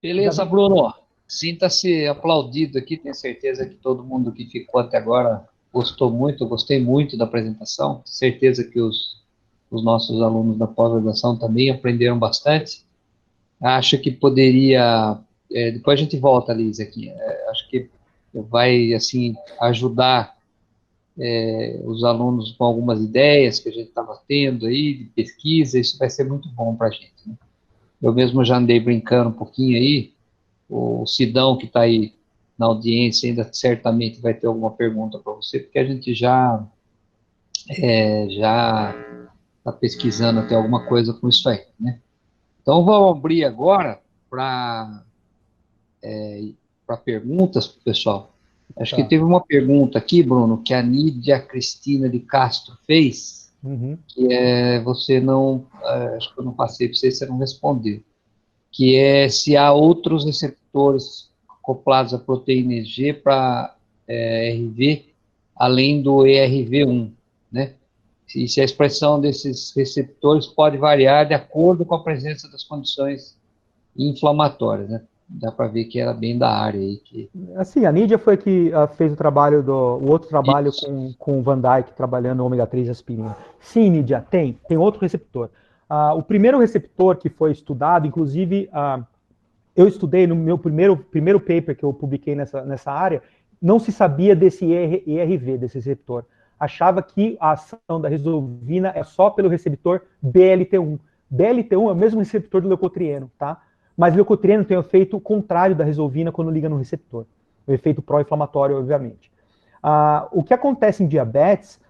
Beleza, Bruno. Sinta-se aplaudido aqui. Tenho certeza que todo mundo que ficou até agora gostou muito, eu gostei muito da apresentação. Tenho certeza que os nossos alunos da pós-graduação também aprenderam bastante. Acho que poderia. Depois a gente volta, Liz, aqui. Acho que vai, assim, ajudar os alunos com algumas ideias que a gente estava tendo aí, de pesquisa. Isso vai ser muito bom para a gente, né? Eu mesmo já andei brincando um pouquinho aí. O Sidão, que está aí na audiência, ainda certamente vai ter alguma pergunta para você, porque a gente já está pesquisando até alguma coisa com isso aí, né? Então, vamos abrir agora para perguntas para o pessoal. Acho que Tá. teve uma pergunta aqui, Bruno, que a Nídia Cristina de Castro fez, Uhum. que você não, acho que eu não passei para você, você não respondeu, que é se há outros receptores acoplados à proteína G para RV, além do ERV1, né? Se a expressão desses receptores pode variar de acordo com a presença das condições inflamatórias, né? Dá para ver que era bem da área aí. Assim, a Nídia foi que fez o trabalho o outro trabalho Isso. com o Van Dyke trabalhando no ômega 3 aspirina. Sim, Nídia, tem outro receptor. O primeiro receptor que foi estudado, inclusive, eu estudei no meu primeiro paper que eu publiquei nessa área, não se sabia desse ERV, desse receptor. Achava que a ação da resolvina é só pelo receptor BLT1. BLT1 é o mesmo receptor do leucotrieno, tá? Mas o leucotrieno tem o efeito contrário da resolvina quando liga no receptor. O efeito pró-inflamatório, obviamente. O que acontece em diabetes,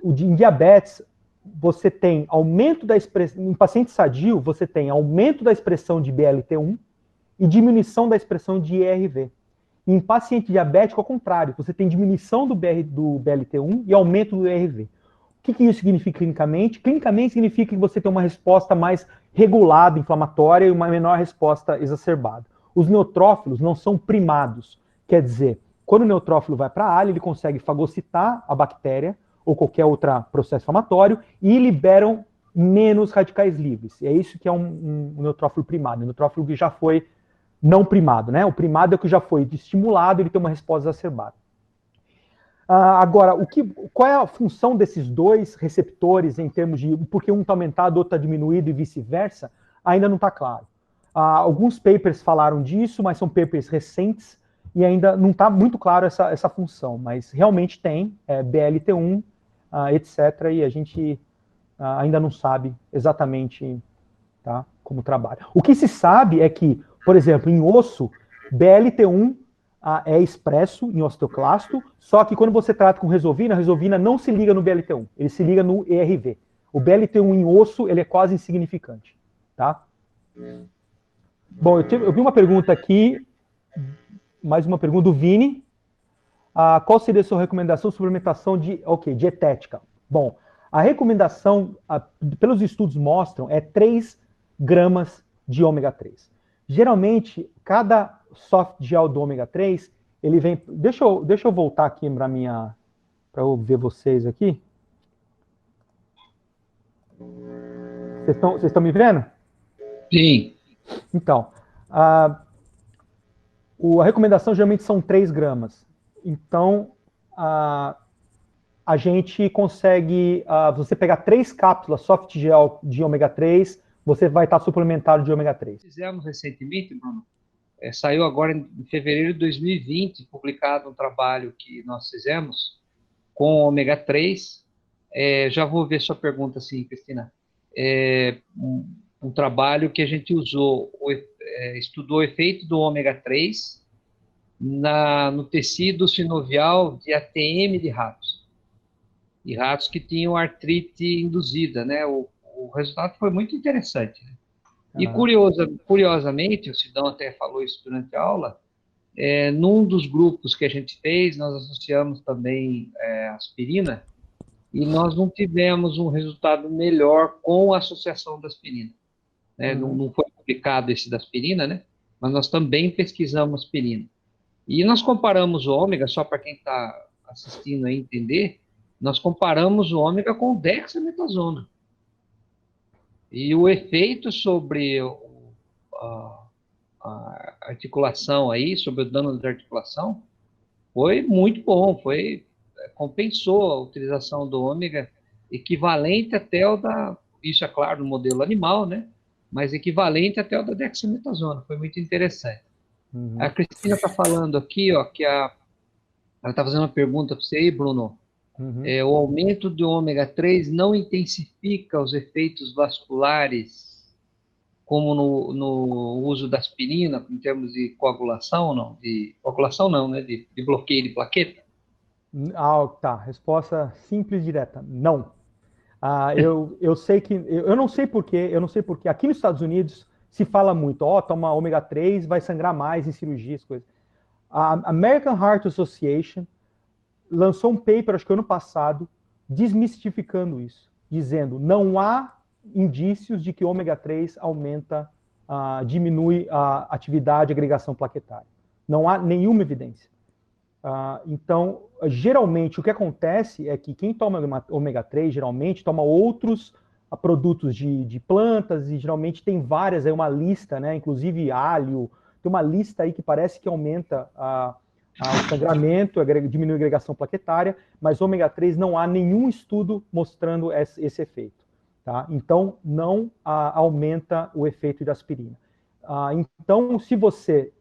em diabetes, você tem aumento da expressão, em paciente sadio, você tem aumento da expressão de BLT1 e diminuição da expressão de ERV. Em paciente diabético, ao contrário, você tem diminuição do BLT1 e aumento do ERV. O que isso significa clinicamente? Clinicamente significa que você tem uma resposta mais regulada, inflamatória, e uma menor resposta exacerbada. Os neutrófilos não são primados, quer dizer, quando o neutrófilo vai para a área, ele consegue fagocitar a bactéria ou qualquer outro processo inflamatório e liberam menos radicais livres. É isso que é um neutrófilo primado, um neutrófilo que já foi não primado, né? O primado é o que já foi estimulado, ele tem uma resposta exacerbada. Agora, qual é a função desses dois receptores em termos de porque um está aumentado, o outro está diminuído e vice-versa? Ainda não está claro. Alguns papers falaram disso, mas são papers recentes e ainda não está muito claro essa função, mas realmente tem BLT1, etc., e a gente ainda não sabe exatamente, tá, como trabalha. O que se sabe é que, por exemplo, em osso, BLT1 é expresso em osteoclasto, só que quando você trata com resolvina, a resolvina não se liga no BLT1, ele se liga no ERV. O BLT1 em osso, ele é quase insignificante, tá? Bom, eu vi uma pergunta aqui, mais uma pergunta do Vini. Qual seria a sua recomendação de suplementação dietética? Bom, a recomendação, pelos estudos mostram, é 3 gramas de ômega 3. Geralmente, cada soft gel do ômega 3, ele vem... Deixa eu voltar aqui para eu ver vocês aqui. Vocês estão me vendo? Sim. Então, a recomendação geralmente são 3 gramas. Então, a gente consegue, você pegar 3 cápsulas soft gel de ômega 3, você vai estar suplementado de ômega 3. Fizemos recentemente, Bruno, saiu agora em fevereiro de 2020, publicado um trabalho que nós fizemos com ômega 3. Já vou ver sua pergunta, sim, Cristina. Um trabalho que a gente estudou o efeito do ômega 3 no tecido sinovial de ATM de ratos. E ratos que tinham artrite induzida, né? O resultado foi muito interessante, né? E curiosamente, o Sidão até falou isso durante a aula, num dos grupos que a gente fez, nós associamos também aspirina, e nós não tivemos um resultado melhor com a associação da aspirina, né? Não foi publicado esse da aspirina, né? Mas nós também pesquisamos aspirina. E nós comparamos o ômega, só para quem está assistindo aí entender, nós comparamos o ômega com o dexametasona. E o efeito sobre a articulação aí, sobre o dano da articulação, foi muito bom, compensou a utilização do ômega, equivalente até o da, isso é claro, no modelo animal, né? Mas equivalente até o da dexametasona, foi muito interessante. A Uhum. Cristina está falando aqui, ó, ela está fazendo uma pergunta para você aí, Bruno. Uhum. O aumento do ômega 3 não intensifica os efeitos vasculares, como no uso da aspirina, em termos de coagulação, não? De coagulação não, né? De bloqueio de plaqueta? Ah, tá. Resposta simples e direta. Não. Eu sei que. Eu não sei por quê, eu não sei por quê. Aqui nos Estados Unidos se fala muito, ó, toma ômega 3, vai sangrar mais em cirurgias, coisas. A American Heart Association lançou um paper, acho que ano passado, desmistificando isso, dizendo não há indícios de que ômega 3 aumenta, diminui a atividade de agregação plaquetária. Não há nenhuma evidência. Então, geralmente, o que acontece é que quem toma ômega 3, geralmente, toma outros produtos de plantas, e geralmente tem várias, aí uma lista, né? Inclusive alho, tem uma lista aí que parece que aumenta o sangramento, diminui a agregação plaquetária, mas ômega 3 não há nenhum estudo mostrando esse efeito. Tá? Então, não aumenta o efeito da aspirina. Então, se você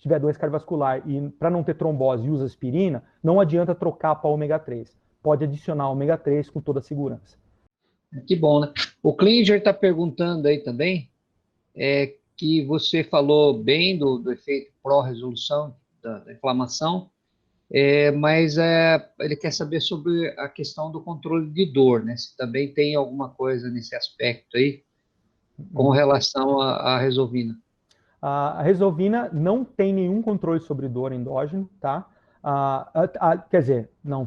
tiver doença cardiovascular e para não ter trombose e usa aspirina, não adianta trocar para ômega 3. Pode adicionar ômega 3 com toda a segurança. Que bom, né? O Klinger está perguntando aí também, que você falou bem do efeito pró-resolução da inflamação, mas ele quer saber sobre a questão do controle de dor, né? Se também tem alguma coisa nesse aspecto aí, com relação à Resolvina. A Resolvina não tem nenhum controle sobre dor endógeno, tá? Quer dizer, não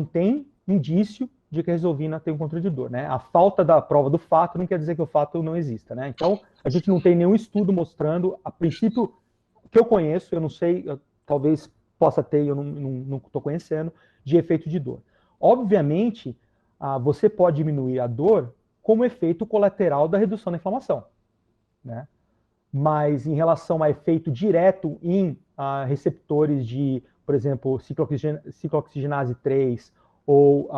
tem indício de que a Resolvina tem um controle de dor, né? A falta da prova do fato não quer dizer que o fato não exista, né? Então, a gente não tem nenhum estudo mostrando, a princípio, que eu conheço, eu não sei, talvez possa ter, eu não estou conhecendo, de efeito de dor. Obviamente, você pode diminuir a dor como efeito colateral da redução da inflamação, né? Mas em relação a efeito direto em receptores de, por exemplo, ciclooxigenase 3, ou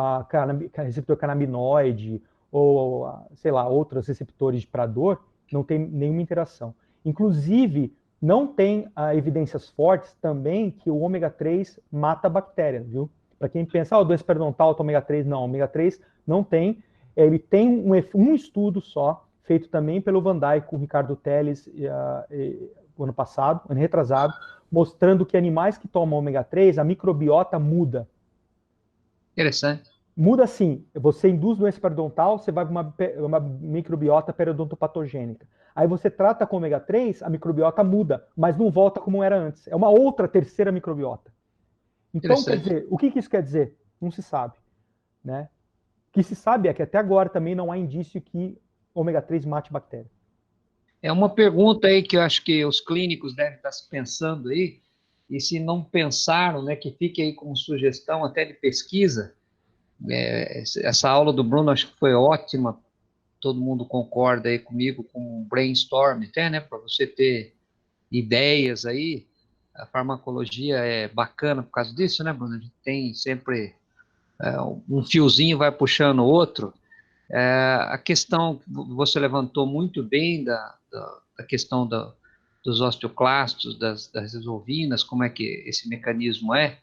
receptor canabinoide, ou, sei lá, outros receptores para dor, não tem nenhuma interação. Inclusive, não tem evidências fortes também que o ômega 3 mata a bactéria, viu? Para quem pensa, doença periodontal, ômega 3, não, ômega 3 não tem. Ele tem um estudo só, feito também pelo Van Dijk com o Ricardo Teles ano passado, ano retrasado, mostrando que animais que tomam ômega 3, a microbiota muda. Interessante. Muda assim, você induz doença periodontal, você vai para uma microbiota periodontopatogênica. Aí você trata com ômega 3, a microbiota muda, mas não volta como era antes. É uma outra, terceira microbiota. Então, quer dizer, o que isso quer dizer? Não se sabe, né? O que se sabe é que até agora também não há indício que ômega 3 mate bactéria. É uma pergunta aí que eu acho que os clínicos devem estar se pensando aí, e se não pensaram, né, que fique aí como sugestão até de pesquisa. Essa aula do Bruno acho que foi ótima, todo mundo concorda aí comigo, com um brainstorm até, né, para você ter ideias aí. A farmacologia é bacana por causa disso, né, Bruno? A gente tem sempre um fiozinho vai puxando o outro. A questão que você levantou muito bem da questão dos osteoclastos, das resolvinas, como é que esse mecanismo é.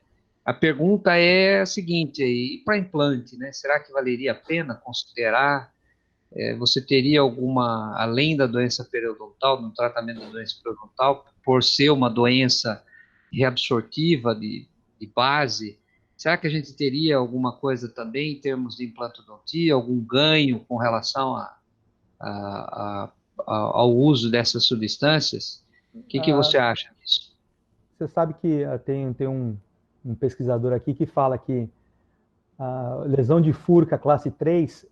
A pergunta é a seguinte, e para implante, né? Será que valeria a pena considerar? Você teria alguma, além da doença periodontal, no tratamento da doença periodontal, por ser uma doença reabsortiva de base, será que a gente teria alguma coisa também em termos de implantodontia, algum ganho com relação ao uso dessas substâncias? O que você acha disso? Você sabe que tem um pesquisador aqui que fala que a lesão de Furca classe 3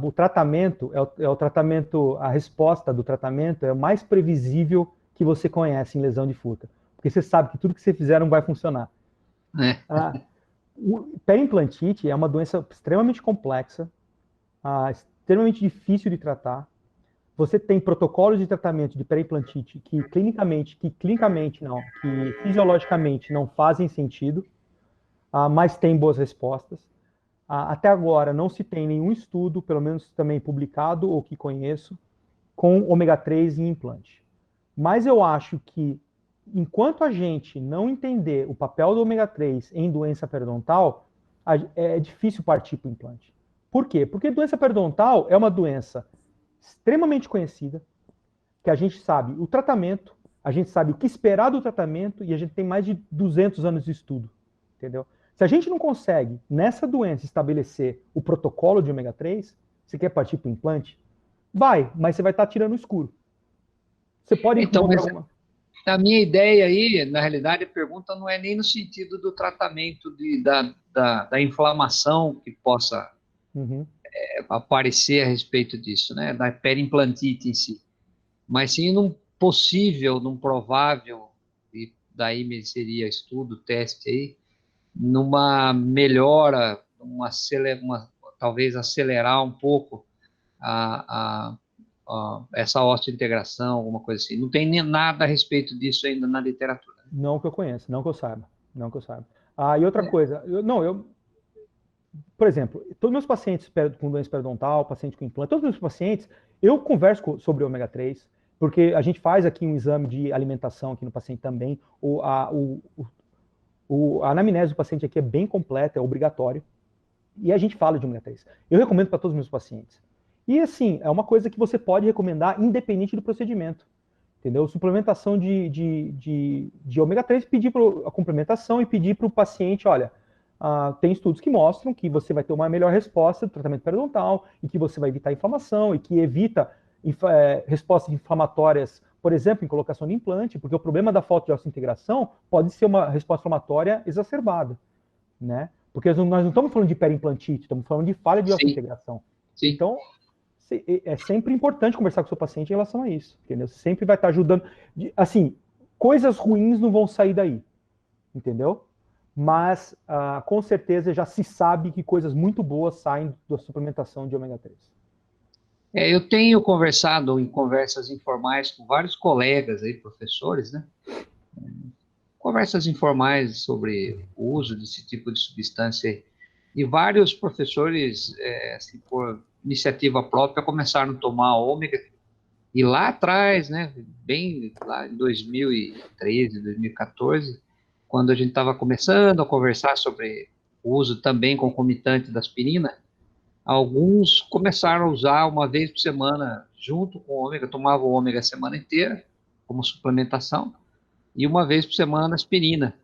o tratamento é o tratamento, a resposta do tratamento é o mais previsível que você conhece em lesão de Furca. Porque você sabe que tudo que você fizer não vai funcionar. É. O periimplantite é uma doença extremamente complexa, extremamente difícil de tratar. você tem protocolos de tratamento de periimplantite que fisiologicamente não fazem sentido, mas tem boas respostas. Até agora não se tem nenhum estudo, pelo menos também publicado ou que conheço, com ômega 3 em implante. Mas eu acho que, enquanto a gente não entender o papel do ômega 3 em doença periodontal, é difícil partir para o implante. Por quê? Porque doença periodontal é uma doença extremamente conhecida, que a gente sabe o tratamento, a gente sabe o que esperar do tratamento e a gente tem mais de 200 anos de estudo, entendeu? Se a gente não consegue, nessa doença, estabelecer o protocolo de ômega 3, você quer partir para o implante? Vai, mas você vai estar tirando o escuro. Você pode Então, encontrar mas alguma... a minha ideia aí, na realidade, a pergunta não é nem no sentido do tratamento da inflamação que possa Uhum. aparecer a respeito disso, né? Da perimplantite em si, mas sim num possível, num provável, e daí seria estudo, teste aí, numa melhora, talvez acelerar um pouco essa osteointegração, alguma coisa assim. Não tem nem nada a respeito disso ainda na literatura. Não que eu conheça, não que eu saiba. Não que eu saiba. E outra coisa, por exemplo, todos meus pacientes com doença periodontal, paciente com implante, todos os meus pacientes, eu converso sobre ômega 3, porque a gente faz aqui um exame de alimentação aqui no paciente também. A anamnese do paciente aqui é bem completa, é obrigatório, e a gente fala de ômega 3. Eu recomendo para todos os meus pacientes. E assim, é uma coisa que você pode recomendar independente do procedimento. Entendeu? Suplementação de ômega 3, pedir a complementação e pedir para o paciente, olha, tem estudos que mostram que você vai ter uma melhor resposta do tratamento periodontal e que você vai evitar inflamação e que evita respostas inflamatórias, por exemplo, em colocação de implante, porque o problema da falta de osteointegração pode ser uma resposta inflamatória exacerbada, né? Porque nós não estamos falando de perimplantite, estamos falando de falha de Sim, osteointegração. sim. Então, é sempre importante conversar com o seu paciente em relação a isso, entendeu? Você sempre vai estar ajudando. Assim, coisas ruins não vão sair daí, entendeu? Mas, com certeza, já se sabe que coisas muito boas saem da suplementação de ômega 3. Eu tenho conversado em conversas informais com vários colegas aí, professores, né? Conversas informais sobre o uso desse tipo de substância. E vários professores, assim, por iniciativa própria, começaram a tomar ômega. E lá atrás, né, bem lá em 2013, 2014, quando a gente estava começando a conversar sobre o uso também concomitante da aspirina, alguns começaram a usar uma vez por semana, junto com o ômega, tomavam o ômega a semana inteira, como suplementação, e uma vez por semana aspirina,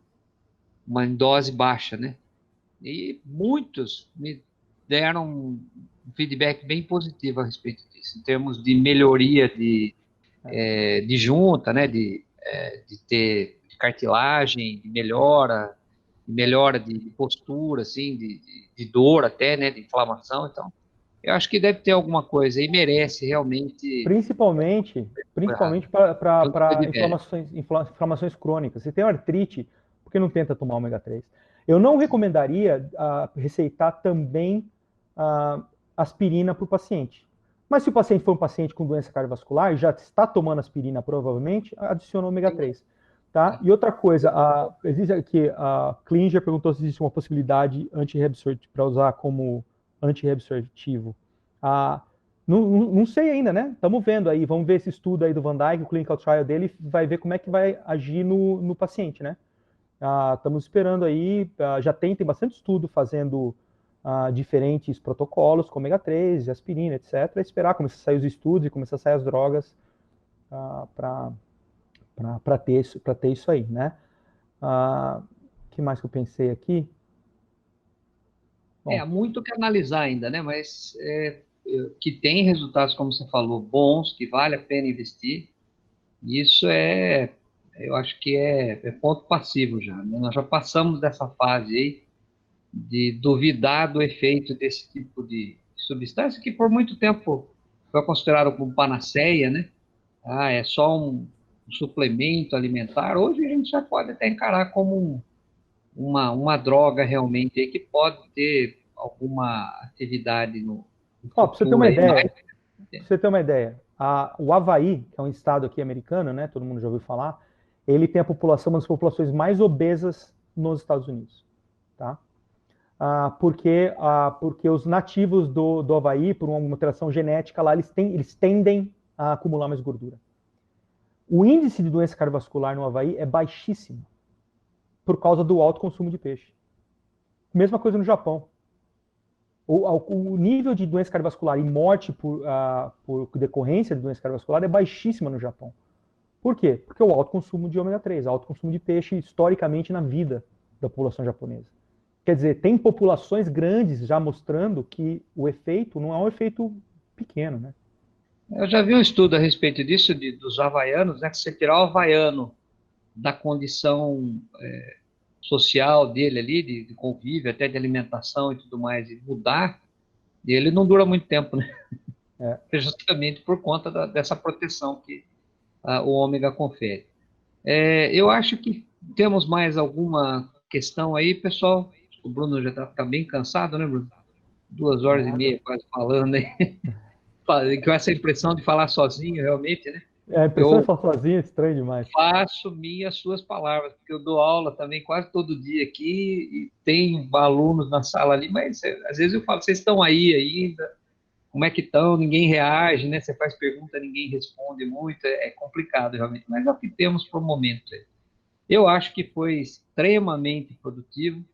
uma em dose baixa, né? E muitos me deram um feedback bem positivo a respeito disso, em termos de melhoria de junta, né? De ter cartilagem, melhora de postura, assim, de dor até, né? De inflamação. Então, eu acho que deve ter alguma coisa e merece realmente Principalmente junto com o para feedback. inflamações crônicas. Se tem artrite, por que não tenta tomar ômega 3? Eu não recomendaria receitar também aspirina para o paciente. Mas se o paciente for um paciente com doença cardiovascular e já está tomando aspirina, provavelmente, adiciona ômega 3. Tá? E outra coisa, existe aqui, a Klinger perguntou se existe uma possibilidade para usar como antirreabsortivo. Não sei ainda, né? Estamos vendo aí, vamos ver esse estudo aí do Van Dyke, o clinical trial dele, vai ver como é que vai agir no paciente, né? Estamos esperando aí, já tem bastante estudo fazendo diferentes protocolos, com ômega 3, aspirina, etc. Esperar começar a sair os estudos e começar a sair as drogas para ter isso aí, né? O que mais que eu pensei aqui? Há muito que analisar ainda, né? Mas que tem resultados, como você falou, bons, que vale a pena investir. Isso eu acho que é ponto passivo já, né? Nós já passamos dessa fase aí de duvidar do efeito desse tipo de substância que por muito tempo foi considerado como panaceia, né? É só um suplemento alimentar. Hoje a gente já pode até encarar como uma droga realmente aí que pode ter alguma atividade no Para você ter futuro uma aí, ideia, mas pra você ter uma ideia, O Havaí, que é um estado aqui americano, né, todo mundo já ouviu falar, ele tem uma das populações mais obesas nos Estados Unidos, tá? Porque os nativos do Havaí, por uma alteração genética lá, eles tendem a acumular mais gordura. O índice de doença cardiovascular no Havaí é baixíssimo, por causa do alto consumo de peixe. Mesma coisa no Japão. O nível de doença cardiovascular e morte por decorrência de doença cardiovascular é baixíssima no Japão. Por quê? Porque o alto consumo de ômega 3, alto consumo de peixe historicamente na vida da população japonesa. Quer dizer, tem populações grandes já mostrando que o efeito não é um efeito pequeno, né? Eu já vi um estudo a respeito disso, dos havaianos, né? Que você tirar o havaiano da condição social dele ali, de convívio, até de alimentação e tudo mais, e mudar, ele não dura muito tempo, né? É justamente por conta dessa proteção que o ômega confere. Eu acho que temos mais alguma questão aí, pessoal. O Bruno já está bem cansado, né, Bruno? 2 horas e meia quase falando aí. Com essa impressão de falar sozinho, realmente, né? A impressão de falar sozinho é estranho demais. Faço minhas suas palavras, porque eu dou aula também quase todo dia aqui e tem alunos na sala ali, mas às vezes eu falo, vocês estão aí ainda? Como é que estão? Ninguém reage, né? Você faz pergunta, ninguém responde muito, é complicado realmente, mas é o que temos por momento. Eu acho que foi extremamente produtivo.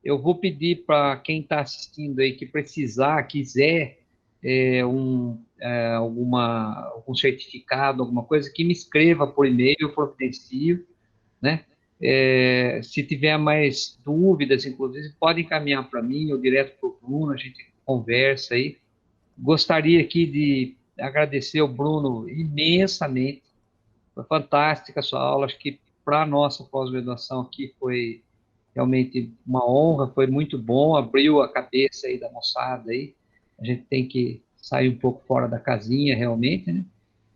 Eu vou pedir para quem está assistindo aí que precisar, quiser algum certificado, alguma coisa, que me escreva por e-mail, eu providencio, né? Se tiver mais dúvidas, inclusive, pode encaminhar para mim ou direto para o Bruno, a gente conversa aí. Gostaria aqui de agradecer ao Bruno imensamente. Foi fantástica a sua aula. Acho que para a nossa pós-graduação aqui foi realmente uma honra, foi muito bom, abriu a cabeça aí da moçada aí. A gente tem que sair um pouco fora da casinha realmente, né?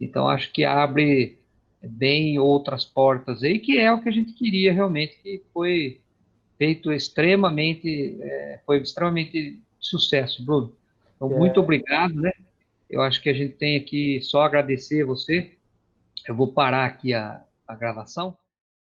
Então acho que abre bem outras portas aí, que é o que a gente queria realmente, que foi extremamente sucesso, Bruno. Então, muito obrigado, né? Eu acho que a gente tem aqui só agradecer você. Eu vou parar aqui a gravação.